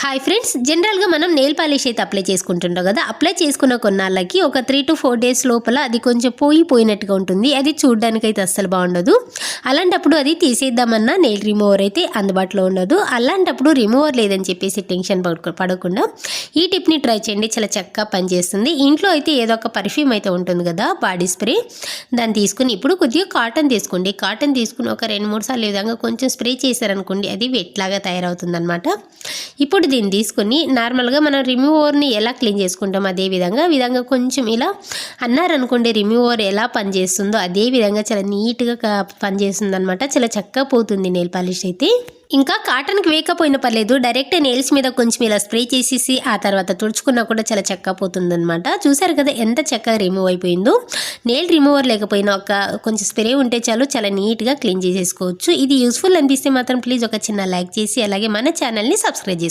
Hi friends, జనరల్గా మనం nail polish అయితే అప్లై చేసుకుంటుంటాం కదా. అప్లై చేసుకున్న కొన్నాళ్ళకి ఒక 3 to 4 days లోపల అది కొంచెం పోయినట్టుగా ఉంటుంది. అది చూడడానికి అయితే అస్సలు బాగుండదు. అలాంటప్పుడు అది తీసేద్దామన్నా నెయిల్ రిమూవర్ అయితే అందుబాటులో ఉండదు. అలాంటప్పుడు రిమూవర్ లేదని చెప్పేసి టెన్షన్ పడకుండా ఈ టిప్ని ట్రై చేయండి. చాలా చక్కగా పనిచేస్తుంది. ఇంట్లో అయితే ఏదో ఒక పర్ఫ్యూమ్ అయితే ఉంటుంది కదా, బాడీ స్ప్రే, దాన్ని తీసుకుని ఇప్పుడు కొద్దిగా కాటన్ తీసుకోండి. కాటన్ తీసుకుని ఒక 2-3 సార్లు ఈ విధంగా కొంచెం స్ప్రే చేశారనుకోండి, అది వెట్లాగా తయారవుతుంది అనమాట. ఇప్పుడు దీన్ని తీసుకుని నార్మల్గా మనం రిమూవర్ని ఎలా క్లీన్ చేసుకుంటాం అదే విధంగా కొంచెం ఇలా అన్నారనుకోండి, రిమూవర్ ఎలా పనిచేస్తుందో అదే విధంగా చాలా నీట్గా పనిచేస్తుంది అనమాట. చాలా చక్కగా పోతుంది నెయిల్ పాలిష్ అయితే. ఇంకా కాటన్కి వేయకపోయినా పర్లేదు, డైరెక్ట్ నెయిల్స్ మీద కొంచెం ఇలా స్ప్రే చేసేసి ఆ తర్వాత తుడుచుకున్నా కూడా చాలా చక్కగా పోతుంది అనమాట. చూసారు కదా ఎంత చక్కగా రిమూవ్ అయిపోయిందో. నెయిల్ రిమూవర్ లేకపోయినా కొంచెం స్ప్రే ఉంటే చాలు, చాలా నీట్గా క్లీన్ చేసేసుకోవచ్చు. ఇది యూస్ఫుల్ అనిపిస్తే మాత్రం ప్లీజ్ ఒక చిన్న లైక్ చేసి అలాగే మన ఛానల్ని సబ్స్క్రైబ్ చేసుకోండి.